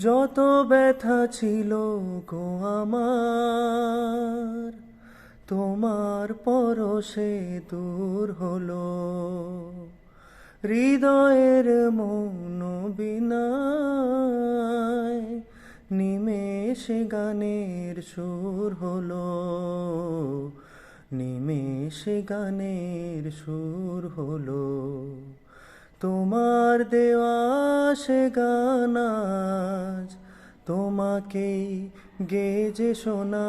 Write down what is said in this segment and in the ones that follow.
যত ব্যথা ছিল গো আমার, তোমার পরশে দূর হলো। হৃদয়ের মৌন বীণায় নিমেষে গানের সুর হলো, নিমেষে গানের সুর হলো। তোমার দেওয়া সে গান আজ তোমাকেই গেয়ে শোনাই।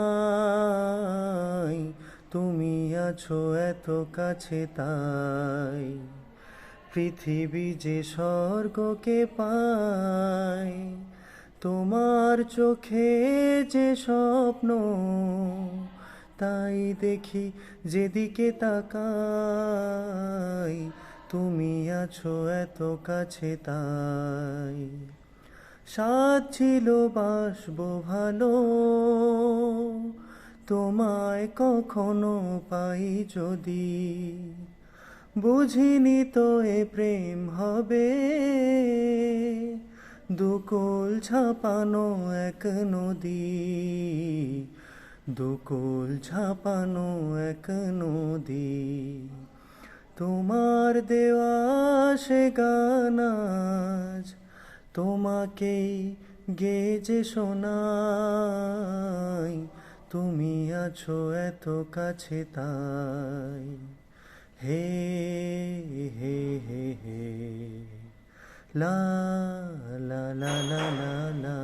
তুমি আছো এত কাছে তাই পৃথিবী যে স্বর্গকে পায়। তোমার চোখে যে স্বপ্ন তাই দেখি যেদিকে তাকাই। তুমি আছো এত কাছে তাই সাধ ছিল বাসবো ভালো, তোমায় কখনো পাই যদি। বুঝিনি তো এ প্রেম হবে, দুকুল ছাপানো এক নদী, দুকুল ছাপানো এক নদী। তোমার দেওয়া সে গান আজ তোমাকেই গেয়ে শোনাই। তুমি আছো এত কাছে তাই। হে হে হে হে লা লা লা লা লা লা।